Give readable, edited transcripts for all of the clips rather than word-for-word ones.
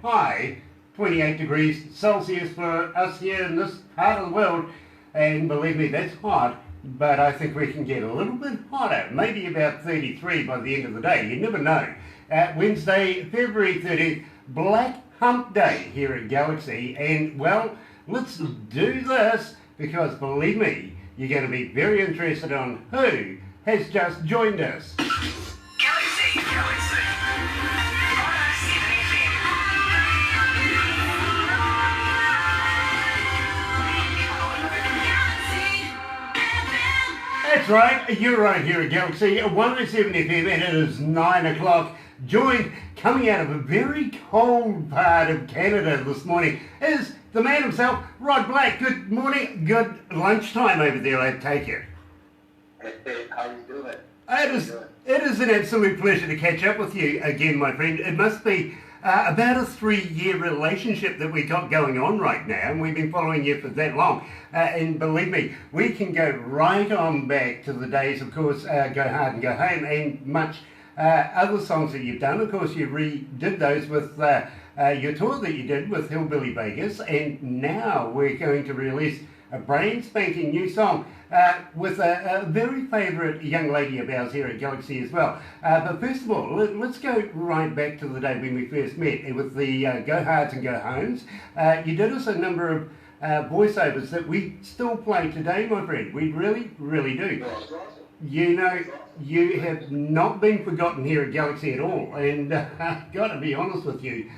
high, 28 degrees Celsius for us here in this part of the world, and believe me, that's hot, but I think we can get a little bit hotter, maybe about 33 by the end of the day, you never know. Wednesday, February 30th, Black Hump Day here at Galaxy, and well, let's do this, because believe me, you're going to be very interested on who has just joined us. Galaxy. That's right, you're right here at Galaxy 107 FM, and it is 9 o'clock. Joined, coming out of a very cold part of Canada this morning, is the man himself, Rod Black. Good morning, good lunchtime over there, I take it. Hey, how you doing? It is an absolute pleasure to catch up with you again, my friend. It must be about a 3-year relationship that we got going on right now, and we've been following you for that long. And believe me, we can go right on back to the days, of course, Go Hard and Go Home, and much other songs that you've done. Of course, you redid those with your tour that you did with Hillbilly Vegas, and now we're going to release a brand spanking new song with a very favourite young lady of ours here at Galaxy as well. But first of all, let's go right back to the day when we first met with the Go Hards and Go Homes. You did us a number of voiceovers that we still play today, my friend. We really, really do. You know, you have not been forgotten here at Galaxy at all, and got to be honest with you,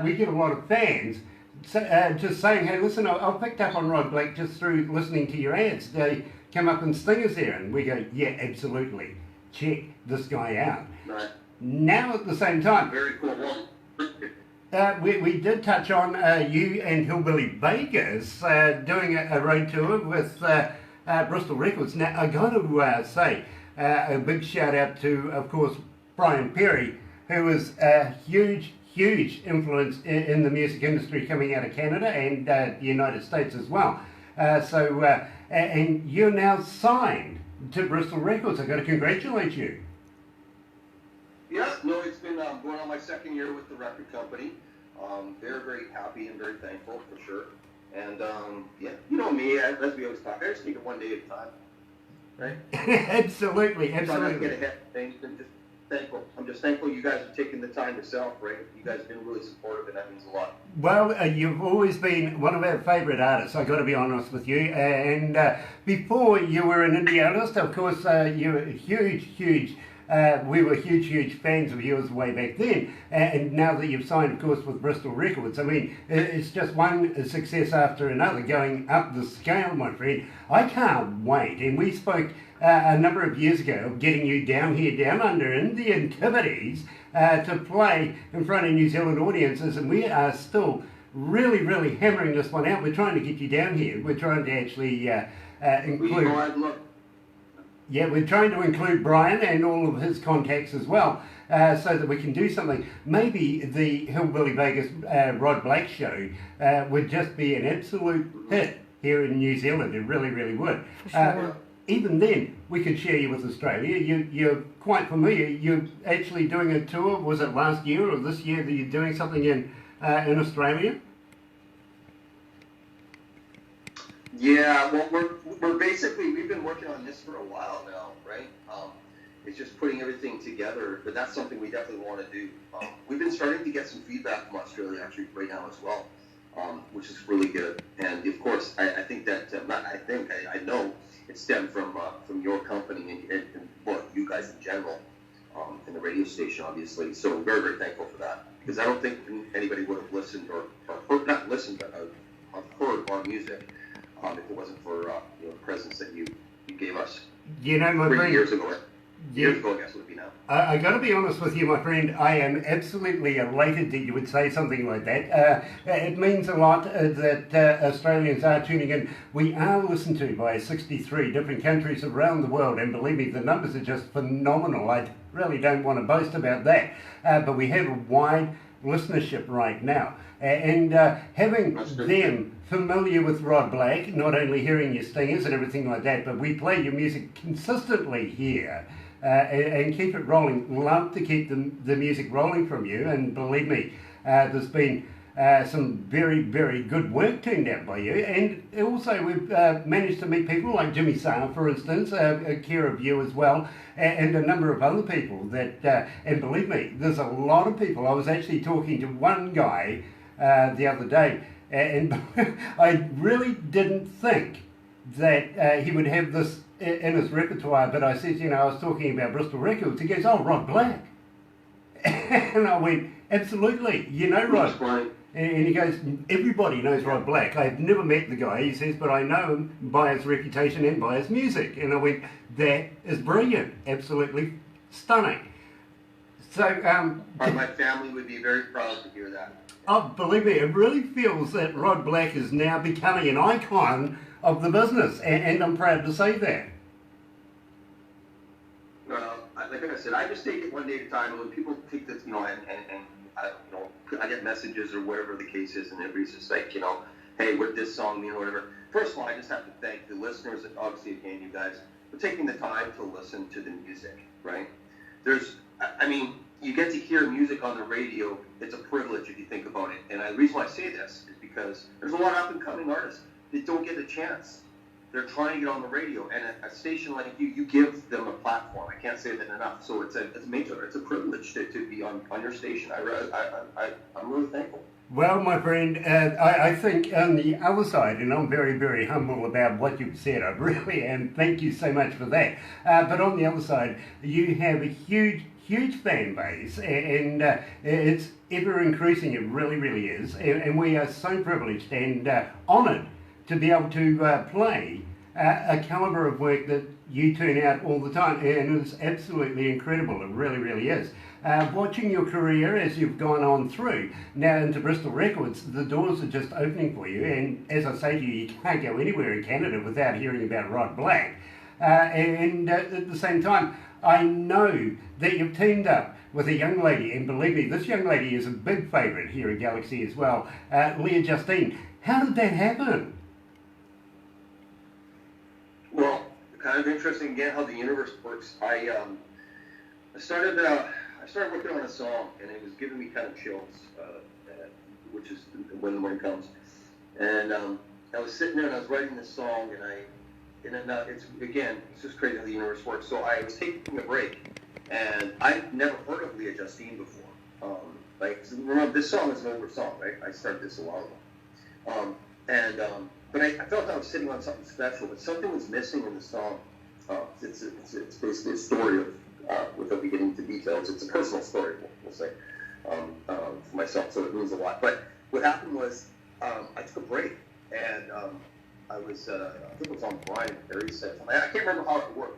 we get a lot of fans just saying, hey, listen, I picked up on Rod Black just through listening to your ads. They come up and sting us there, and we go, yeah, absolutely, check this guy out. Right. Now at the same time, Very cool. we did touch on you and Hillbilly Vegas doing a road tour with Bristol Records. Now, I got to say a big shout out to, of course, Brian Perry, who was a huge influence in the music industry coming out of Canada and the United States as well. And you're now signed to Bristol Records. I've got to congratulate you. Yeah, no, it's been going on my second year with the record company. Very happy and very thankful for sure. And yeah, you know me, as we always talk, I just take it one day at a time, right? Absolutely. Try not to get ahead of things and just thankful. I'm just thankful you guys are taking the time yourself, right? You guys have been really supportive, and that means a lot. Well, you've always been one of our favourite artists, I've got to be honest with you. And before you were an indie artist, of course, you were huge. We were huge fans of yours way back then. And now that you've signed, of course, with Bristol Records, I mean, it's just one success after another going up the scale, my friend. I can't wait. And we spoke a number of years ago of getting you down here, down under in the Antipodes to play in front of New Zealand audiences, and we are still really hammering this one out. We're trying to get you down here. We're trying to actually include... Yeah, we're trying to include Brian and all of his contacts as well, so that we can do something. Maybe the Hillbilly Vegas Rod Black show would just be an absolute hit here in New Zealand. It really would. For sure. Even then, we could share you with Australia. You're quite familiar. You're actually doing a tour. Was it last year or this year that you're doing something in Australia? Yeah, well, we're basically, we've been working on this for a while now, right? It's just putting everything together, but that's something we definitely want to do. We've been starting to get some feedback from Australia actually right now as well, which is really good. And of course, I think that, I know it stemmed from your company and well, you guys in general, and the radio station, obviously. So very thankful for that, because I don't think anybody would have listened or heard, not listened, but heard our music if it wasn't for the presence that you gave us. You know, my 3 friend, years ago. Years ago, I guess it would be now. I got to be honest with you, my friend. I am absolutely elated that you would say something like that. It means a lot that Australians are tuning in. We are listened to by 63 different countries around the world, and believe me, the numbers are just phenomenal. I really don't want to boast about that, but we have a wide listenership right now, and having them familiar with Rod Black, not only hearing your stingers and everything like that, but we play your music consistently here and keep it rolling. Love to keep the music rolling from you, and believe me, There's been some very, very good work turned out by you, and also we've managed to meet people like Jimmy Sarr, for instance, a care of you as well, and a number of other people that, and believe me, there's a lot of people. I was actually talking to one guy the other day, and I really didn't think that he would have this in his repertoire, but I said, I was talking about Bristol Records. He goes, "Oh, Rod Black." And I went, "Absolutely, Rod." And he goes, "Everybody knows Rod Black. I've never met the guy," he says, "but I know him by his reputation and by his music." And I went, "That is brilliant, absolutely stunning." So, my family would be very proud to hear that. Oh, believe me, it really feels that Rod Black is now becoming an icon of the business, and I'm proud to say that. Well, like I said, I just take it one day at a time. And when people take this, I get messages or whatever the case is, and everybody's just like, "Hey, what did this song mean?" or whatever. First of all, I just have to thank the listeners, and obviously again, you guys, for taking the time to listen to the music, right? You get to hear music on the radio. It's a privilege if you think about it. And the reason why I say this is because there's a lot of up-and-coming artists that don't get a chance. They're trying to get on the radio, and a station like you give them a platform. I can't say that enough. So it's a privilege to be on your station. I'm really thankful. Well, my friend, I think on the other side, and I'm very, very humble about what you've said, I really am, thank you so much for that. But on the other side, you have a huge fan base, and it's ever increasing, it really, really is. And we are so privileged and honoured to be able to play a calibre of work that you turn out all the time, and it's absolutely incredible. It really, really is. Watching your career as you've gone on through now into Bristol Records, the doors are just opening for you, and as I say to you, you can't go anywhere in Canada without hearing about Rod Black. And at the same time, I know that you've teamed up with a young lady, and believe me, this young lady is a big favourite here at Galaxy as well, Leah Justine. How did that happen? Well, kind of interesting again how the universe works. I started working on a song, and it was giving me kind of chills, which is when the morning comes. And I was sitting there and I was writing this song, it's just crazy how the universe works. So I was taking a break, and I'd never heard of Leah Justine before. Remember, this song is an older song, right? I started this a while ago. But I felt I was sitting on something special, but something was missing in the song. It's basically a story of, without getting into details, it's a personal story, we'll say, for myself, so it means a lot. But what happened was, I took a break, and I think it was on Brian Perry said something. I can't remember how it worked.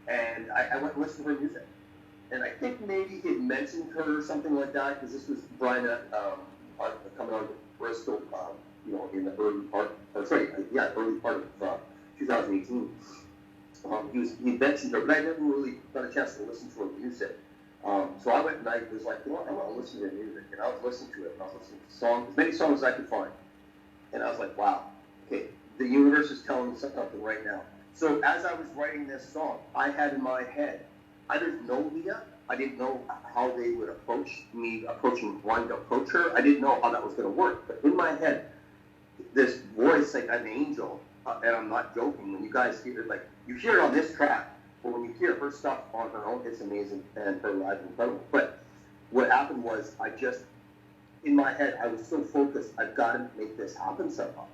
And I went and listened to her music. And I think maybe he had mentioned her or something like that, because this was Brian coming on to Bristol, in the early part of 2018. He mentioned her, but I never really got a chance to listen to her music. So I went and I was like, I want to listen to her music. And I was listening to it, and I was listening to songs, as many songs as I could find. And I was like, wow, okay, the universe is telling me something right now. So as I was writing this song, I had in my head, I didn't know Leah. I didn't know how they would approach me, wanting to approach her. I didn't know how that was going to work. But in my head, this voice, like an angel, and I'm not joking, when you guys hear it, like, you hear it on this track, but when you hear her stuff on her own, it's amazing, and her live is incredible. But what happened was, in my head, I was so focused, I've got to make this happen somehow.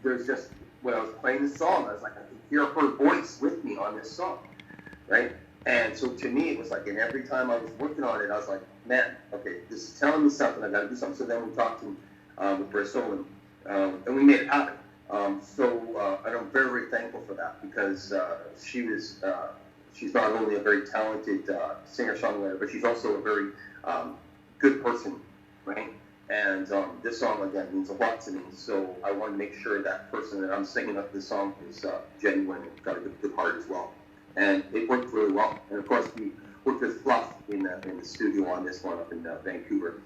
There's just, when I was playing this song, I was like, I could hear her voice with me on this song, right? And so to me, it was like, and every time I was working on it, I was like, man, okay, this is telling me something, I got to do something. So then we talked with Bristol, and we made it happen. And I'm very, very thankful for that, because she's not only a very talented singer-songwriter, but she's also a very good person, right? And this song, again, means a lot to me. So I want to make sure that person that I'm singing up this song is genuine and got a good heart as well. And it worked really well. And of course, we worked with Fluff in the studio on this one up in Vancouver.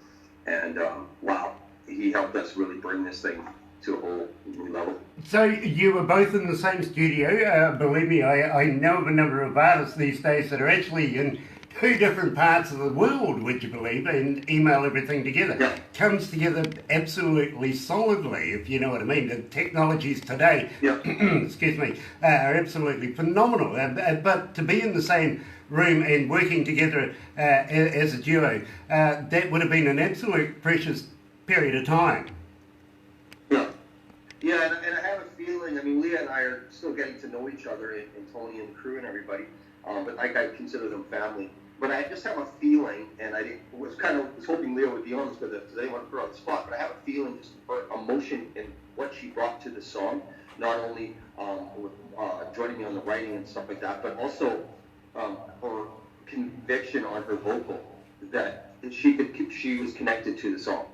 And wow, he helped us really bring this thing to a whole new level. So you were both in the same studio. Believe me, I know of a number of artists these days that are actually in two different parts of the world, would you believe, and email everything together. Yeah. Comes together absolutely solidly, if you know what I mean. The technologies today, Yeah. excuse me, are absolutely phenomenal. But to be in the same room and working together as a duo, that would have been an absolute precious period of time. Yeah. Yeah, and I have a feeling, I mean, Leah and I are still getting to know each other, and Tony and the crew and everybody, but like I consider them family. But I just have a feeling, and was hoping Leah would be honest with it, because I didn't want to put her on the spot, but I have a feeling just her emotion in what she brought to the song, not only with joining me on the writing and stuff like that, but also her conviction on her vocal, that she was connected to the song.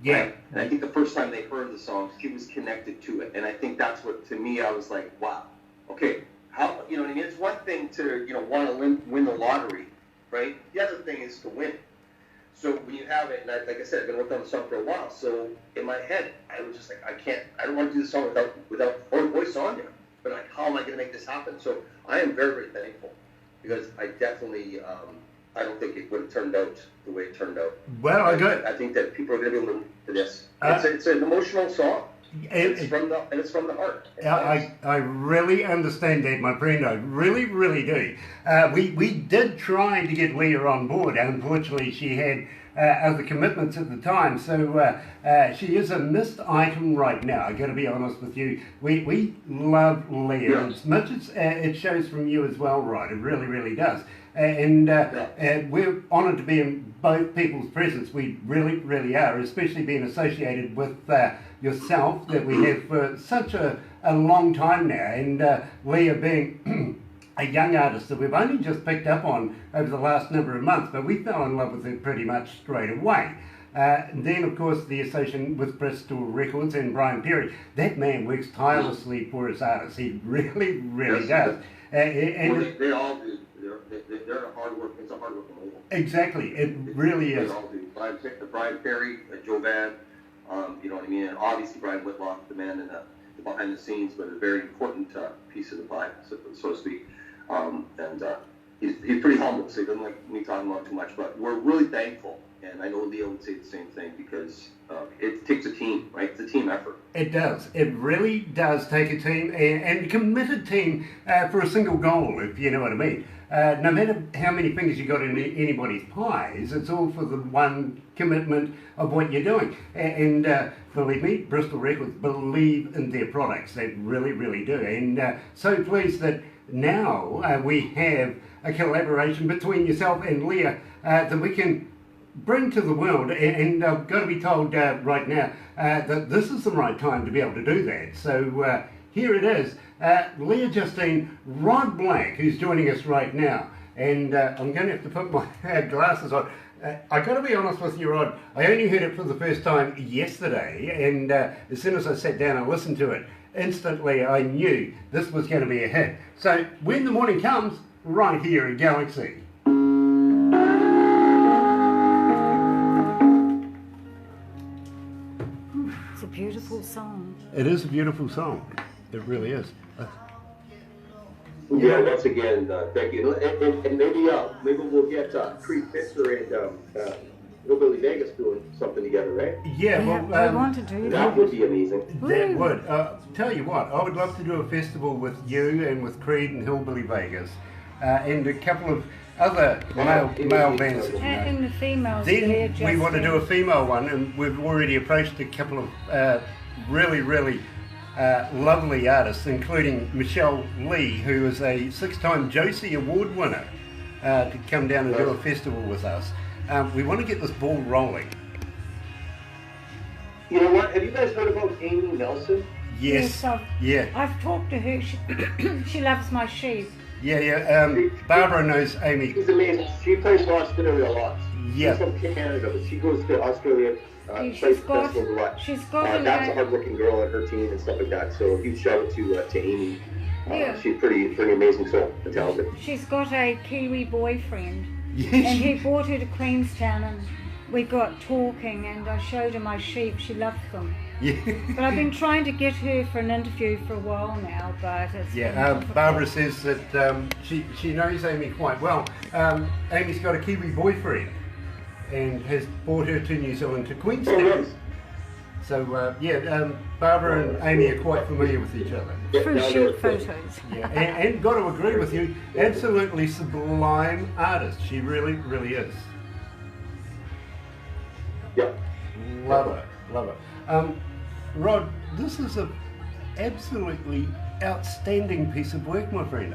Yeah. Right? And I think the first time they heard the song, she was connected to it. And I think that's what, to me, I was like, wow, okay, how, you know what I mean? It's one thing to, want to win the lottery, right? The other thing is to win. So when you have it, and like I said, I've been working on the song for a while, so in my head, I was just like, I don't want to do the song without her voice on there. But like, how am I going to make this happen? So I am very, very thankful, because I definitely, I don't think it would have turned out the way it turned out. Well, I think that people are going to be able to this. It's an emotional song. It's from the heart. I really understand that, my friend. I really, really do. We did try to get Leah on board. Unfortunately, she had other commitments at the time, so she is a missed item right now. I got to be honest with you. We love Leah as much as it shows from you as well, Rod. It really, really does. And we're honoured to be in both people's presence. We really, really are, especially being associated with yourself that we have for such a long time now. And Leah being a young artist that we've only just picked up on over the last number of months, but we fell in love with her pretty much straight away. Then, of course, the association with Bristol Records and Brian Perry. That man works tirelessly for his artists. He really, really does. They all do. They're a hard work. It's a hard working label. Exactly, it really is. They all do. Brian Perry, Joe Van, you know what I mean, and obviously Brian Whitlock, the man in the behind the scenes, but a very important piece of the pie, so to speak. He's pretty humble, so he doesn't like me talking about too much. But we're really thankful, and I know Leo would say the same thing, because it takes a team, right? It's a team effort. It does. It really does take a team, and a committed team for a single goal, if you know what I mean. No matter how many fingers you got in anybody's pies, it's all for the one commitment of what you're doing. And believe me, Bristol Records believe in their products. They really, really do. And so pleased that now we have a collaboration between yourself and Leah that we can bring to the world. And I've got to be told right now that this is the right time to be able to do that. So here it is. Leah Justine, Rod Black, who's joining us right now. And I'm going to have to put my glasses on. I got to be honest with you, Rod, I only heard it for the first time yesterday, and as soon as I sat down and listened to it, instantly I knew this was going to be a hit. So when the morning comes, right here at Galaxy. It's a beautiful song. It is a beautiful song. It really is. Yeah, once again, thank you. And maybe we'll get Creed Fisher and Hillbilly Vegas doing something together, right? Yeah, well, I want to do that. That would be amazing. That would. Tell you what, I would love to do a festival with you and with Creed and Hillbilly Vegas, and a couple of other male bands. And the females. Then we want to do a female one, and we've already approached a couple of really, really lovely artists, including Michelle Lee, who is a 6-time Josie Award winner, to come down and do a festival with us. We want to get this ball rolling. You know what? Have you guys heard about Amy Nelson? Yes. I've talked to her. She loves my sheep. Yeah. Barbara knows Amy. She's amazing. She plays in Australia a lot. Yeah. She's from Canada, but she goes to Australia. She's got that's a hardworking girl on her team and stuff like that. So huge shout out to Amy. She's pretty amazing, so talented. She's got a Kiwi boyfriend, Yes. and he brought her to Queenstown, we got talking and I showed her my sheep. She loved them. Yeah. But I've been trying to get her for an interview for a while now, but it's been difficult. Barbara says that she knows Amy quite well. Amy's got a Kiwi boyfriend and has brought her to New Zealand, to Queenstown. Oh, nice. So, Barbara and Amy are quite familiar with each other. Through shoot photos. Yeah, and got to agree with you, absolutely sublime artist. She really, really is. Yeah. Love her, love her. Rod, this is an absolutely outstanding piece of work, my friend.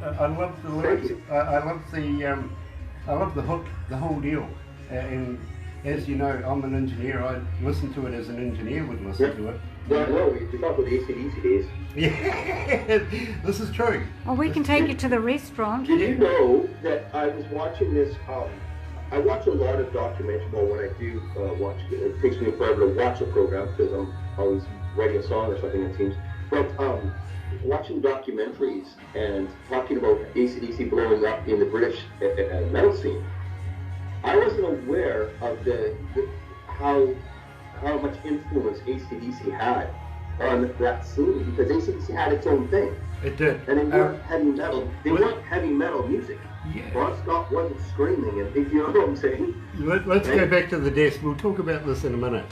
I love the lyrics. I love the hook, the whole deal. And as you know, I'm an engineer. I listen to it as an engineer would listen to it. Yeah, no, we talk about the AC/DC days. Yeah, this is true. Well, we can take you to the restaurant. Did you know that I was watching this? I watch a lot of documentaries. Well, when I do watch, it takes me forever to watch a program because I'm always writing a song or something, it seems. But watching documentaries and talking about AC/DC blowing up in the British metal scene, I wasn't aware of how much influence AC/DC had on that scene, because AC/DC had its own thing. It did. And they weren't heavy metal. They weren't heavy metal music. Yeah. Ron Scott wasn't screaming, and you know what I'm saying? Let's go back to the desk. We'll talk about this in a minute.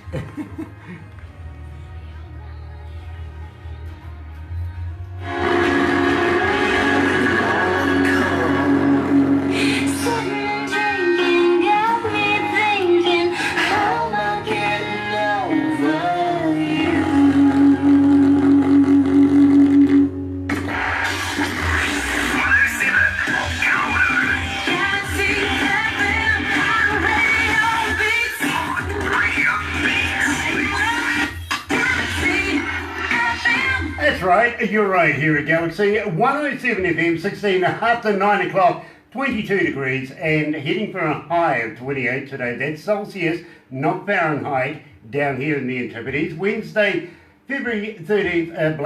Right, you're right here at Galaxy 107 FM, 16 after 9 o'clock, 22 degrees, and heading for a high of 28 today. That's Celsius, not Fahrenheit, down here in the Antipodes. Wednesday, February 13th,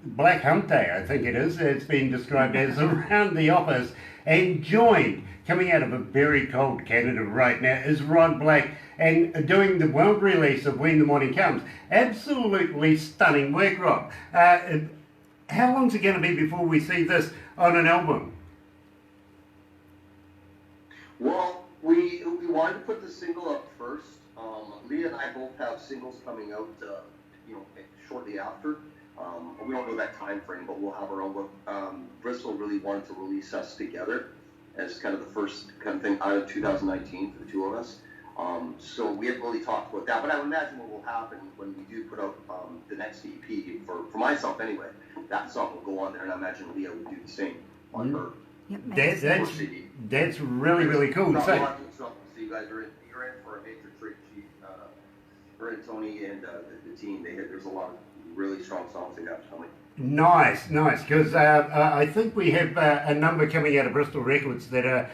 Black Hump Day, I think it is. It's been described as around the office. And joined, coming out of a very cold Canada right now, is Rod Black, and doing the world release of When the Morning Comes. Absolutely stunning work, Rod. How long's it going to be before we see this on an album? Well, we wanted to put the single up first. Leah and I both have singles coming out, shortly after. We don't know that time frame, but we'll have our own. Bristol really wanted to release us together as kind of the first kind of thing out of 2019 for the two of us. So we haven't really talked about that, but I would imagine what will happen when we do put out the next EP, for myself anyway, that song will go on there, and I imagine Leah would do the same on her. Yep, that's really, really cool. So you guys are you're in for a major treat. Her and Tony and the team, there's a lot of really strong songs they got coming. Nice, because I think we have a number coming out of Bristol Records that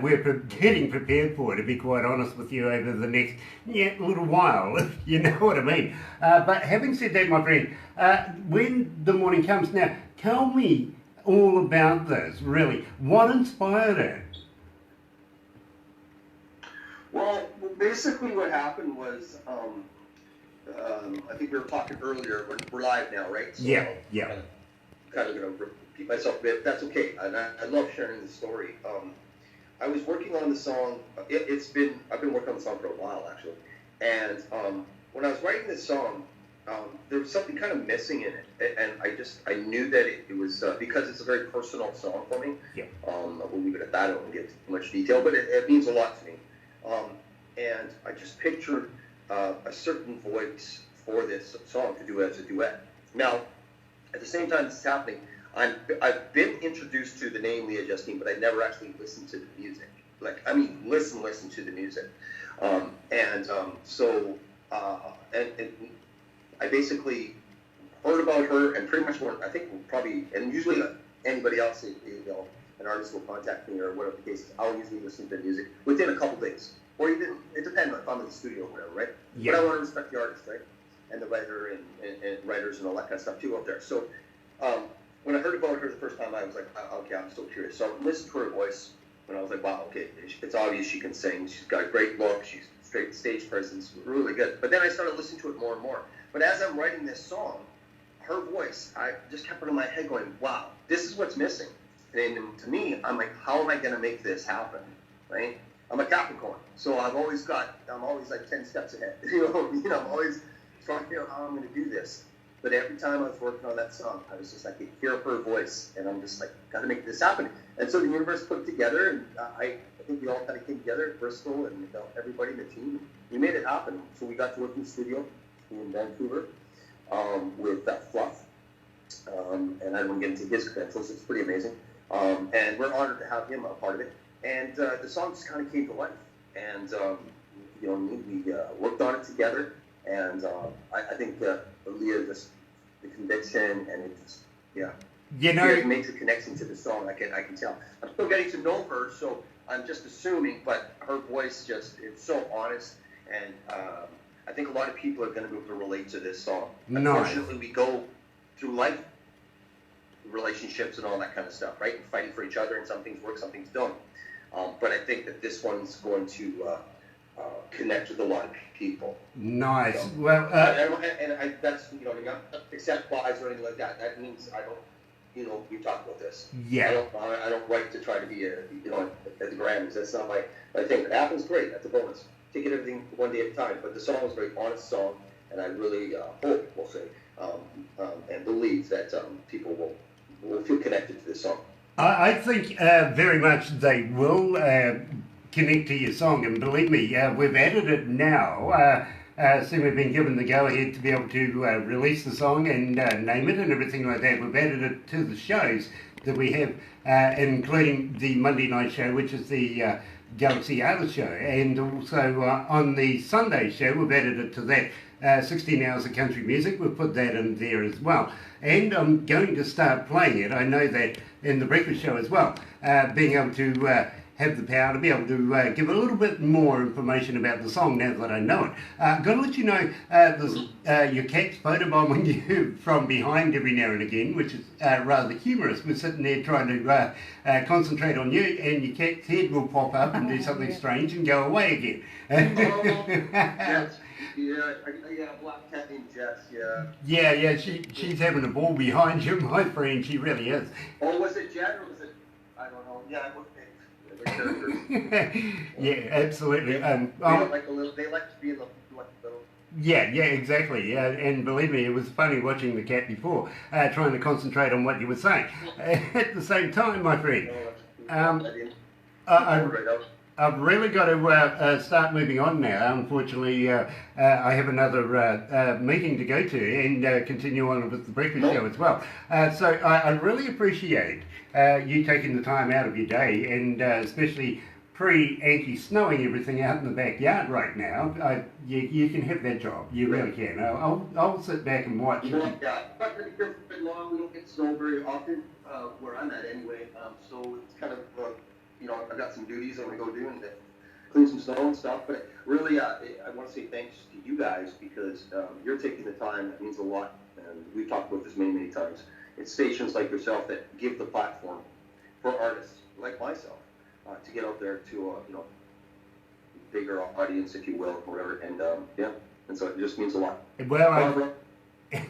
we're getting prepared for, to be quite honest with you, over the next little while, if you know what I mean. But having said that, my friend, When the Morning Comes, now tell me all about this, really. What inspired it? Well, basically what happened was, I think we were talking earlier, we're live now, right? So yeah. Kind of going to repeat myself a bit. That's okay. And I love sharing the story. I was working on the song. I've been working on the song for a while, actually. And when I was writing this song, there was something kind of missing in it. And I knew that it was, because it's a very personal song for me. Yeah. We'll leave it at that. I don't get too much detail, but it means a lot to me. And I just pictured a certain voice for this song to do as a duet. Now, at the same time this is happening, I've been introduced to the name Leah Justine, but I never actually listened to the music. Listen to the music. So I basically heard about her, and pretty much I think probably, and usually anybody else, an artist will contact me or whatever the case is, I'll usually listen to the music within a couple days. Or even, it depends if I'm in the studio or whatever, right? Yeah. But I want to respect the artist, right? And the writer and writers and all that kind of stuff too out there. So when I heard about her the first time, I was like, okay, I'm still curious. So I listened to her voice, And I was like, wow, okay, it's obvious she can sing. She's got a great look. She's straight stage presence, really good. But then I started listening to it more and more. But as I'm writing this song, her voice, I just kept it in my head going, wow, this is what's missing. And to me, I'm like, how am I going to make this happen, right? I'm a Capricorn, so I'm always like 10 steps ahead. I'm always trying to figure out how I'm going to do this. But every time I was working on that song, I was just like, I could hear her voice, and I'm just like, got to make this happen. And so the universe put it together, and I think we all kind of came together at Bristol, and everybody in the team. We made it happen. So we got to work in the studio in Vancouver with Fluff, and I don't want to get into his credentials. It's pretty amazing, and we're honored to have him a part of it. And the song just kind of came to life, and we worked on it together. And I think Leah, just the conviction, and it just, it makes a connection to the song. I can tell. I'm still getting to know her, so I'm just assuming, but her voice it's so honest, and I think a lot of people are going to be able to relate to this song. Nice. Unfortunately, we go through life, relationships and all that kind of stuff, right? And fighting for each other, and some things work, some things don't. But I think that this one's going to connect with a lot of people. Nice. So, Well, that's not accept lies or anything like that. That means I don't. We talk about this. Yeah. I don't write to try to be at the Grammys. That's not my thing. It happens, great. That's a bonus. Taking everything one day at a time. But the song is a very honest song, and I really hope, we'll say, and believe that people will feel connected to this song. I think very much they will connect to your song, and believe me, we've added it now. So we've been given the go-ahead to be able to release the song and name it and everything like that. We've added it to the shows that we have, including the Monday night show, which is the Galaxy Artist Show, and also on the Sunday show, we've added it to that. 16 hours of country music, we've put that in there as well. And I'm going to start playing it. I know that in the breakfast show as well, being able to have the power to be able to give a little bit more information about the song now that I know it. Got to let you know, there's your cat's photobombing you from behind every now and again, which is rather humorous. We're sitting there trying to concentrate on you, and your cat's head will pop up and do something strange and go away again. Black cat named Jess, Yeah, she's having a ball behind you, my friend. She really is. Oh, was it Jet or was it? I don't know. Yeah, I would yeah, absolutely. They like to be in the little. Yeah, exactly. Yeah, and believe me, it was funny watching the cat before, trying to concentrate on what you were saying. At the same time, my friend, I've really got to start moving on now. Unfortunately, I have another meeting to go to and continue on with the breakfast show as well. So I really appreciate you taking the time out of your day, and especially pre-anti-snowing everything out in the backyard right now. You can have that job. You really can. I'll sit back and watch. Yeah, not going to be here for very long. We don't get snow very often where I'm at anyway. So it's kind of I've got some duties I'm going to go do and clean some snow and stuff. But really, I want to say thanks to you guys because you're taking the time. That means a lot. And we've talked about this many times. It's stations like yourself that give the platform for artists like myself to get out there to bigger audience, if you will, or whatever. And and so it just means a lot. Well,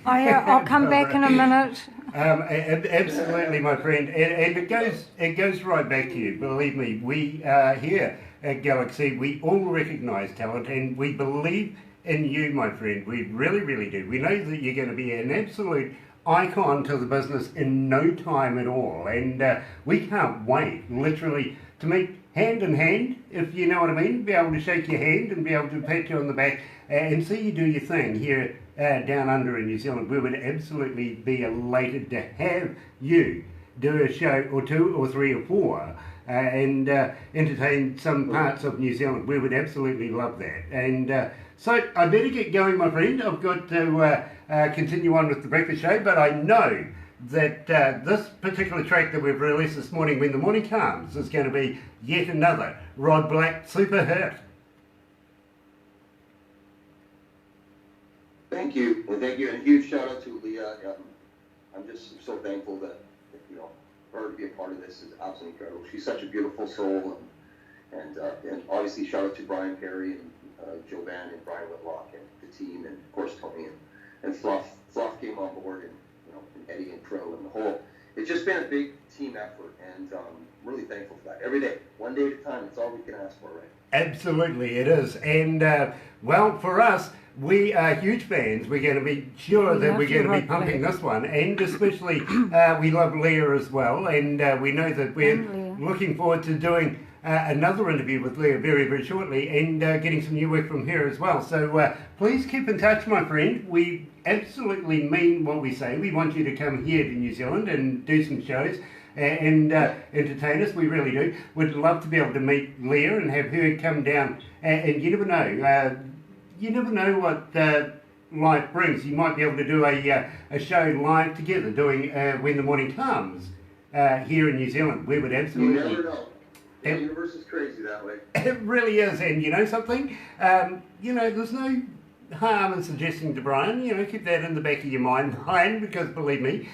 I'll come back in a minute. Absolutely, my friend, and it goes right back to you. Believe me, we here at Galaxy, we all recognise talent, and we believe in you, my friend. We really do. We know that you're going to be an absolute icon to the business in no time at all, and we can't wait, literally, to meet hand in hand, if you know what I mean, be able to shake your hand and be able to pat you on the back and see you do your thing here down under in New Zealand. We would absolutely be elated to have you do a show or two or three or four and entertain some parts of New Zealand. We would absolutely love that. And so I better get going, my friend. I've got to continue on with the breakfast show, but I know that this particular track that we've released this morning, When the Morning Comes, is going to be yet another Rod Black super hit. Thank you, and a huge shout out to Leah. I'm just so thankful that her to be a part of this is absolutely incredible. She's such a beautiful soul, and obviously shout out to Brian Perry and Joe Van and Brian Whitlock and the team, and of course Tony and Fluff. Fluff came on board, and and Eddie and Crow and the whole. It's just been a big team effort, and really thankful for that. Every day, one day at a time. That's all we can ask for, right? Absolutely, it is. And well, for us, we are huge fans. We're going to be sure that we're going to be pumping this one, and especially we love Leah as well, and we know that we're looking forward to doing another interview with Leah very, very shortly, and getting some new work from her as well. So please keep in touch, my friend. We absolutely mean what we say. We want you to come here to New Zealand and do some shows and entertain us. We really do. We'd love to be able to meet Leah and have her come down. And you never know. You never know what life brings. You might be able to do a show live together, doing When the Morning Comes here in New Zealand. We would absolutely. You never know. The universe is crazy that way. It really is. And you know something? There's no harm in suggesting to Brian, keep that in the back of your mind, Brian, because believe me,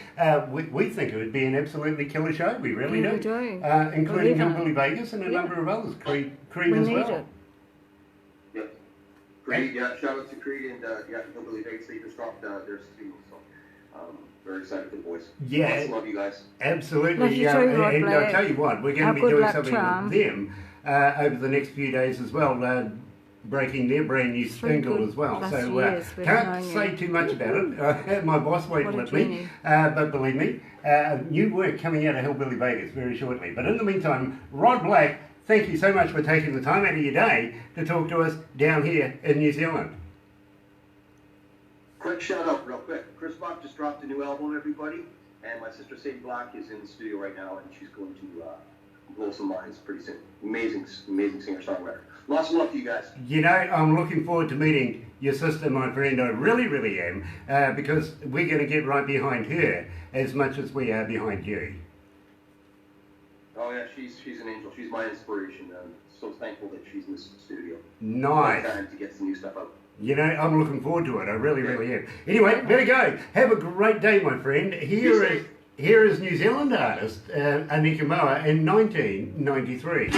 we think it would be an absolutely killer show. We really do. We do. Including Hillbilly Vegas and a number of others. Creed as well. It. Yep. Creed, shout out to Creed and Hillbilly Vegas. They just dropped their single, so very excited for the boys. Yeah. Lots of love you guys. Absolutely. Love you too, Rod and Black. I'll tell you what, we're going to be doing something with them over the next few days as well. Breaking their brand new single as well. So can't say too much about it. My boss won't let me. But believe me, new work coming out of Hillbilly Vegas very shortly. But in the meantime, Rod Black, thank you so much for taking the time out of your day to talk to us down here in New Zealand. Quick shout out, real quick. Chris Bach just dropped a new album, everybody. And my sister Sadie Black is in the studio right now, and she's going to blow some minds pretty soon. Amazing singer-songwriter. Lots of love to you guys. I'm looking forward to meeting your sister, my friend. I really, really am, because we're going to get right behind her as much as we are behind you. Oh yeah, she's an angel. She's my inspiration. I'm so thankful that she's in this studio. Nice. Time to get some new stuff out. I'm looking forward to it. I really, really am. Anyway, better go. Have a great day, my friend. Here is New Zealand artist Anika Moa in 1993.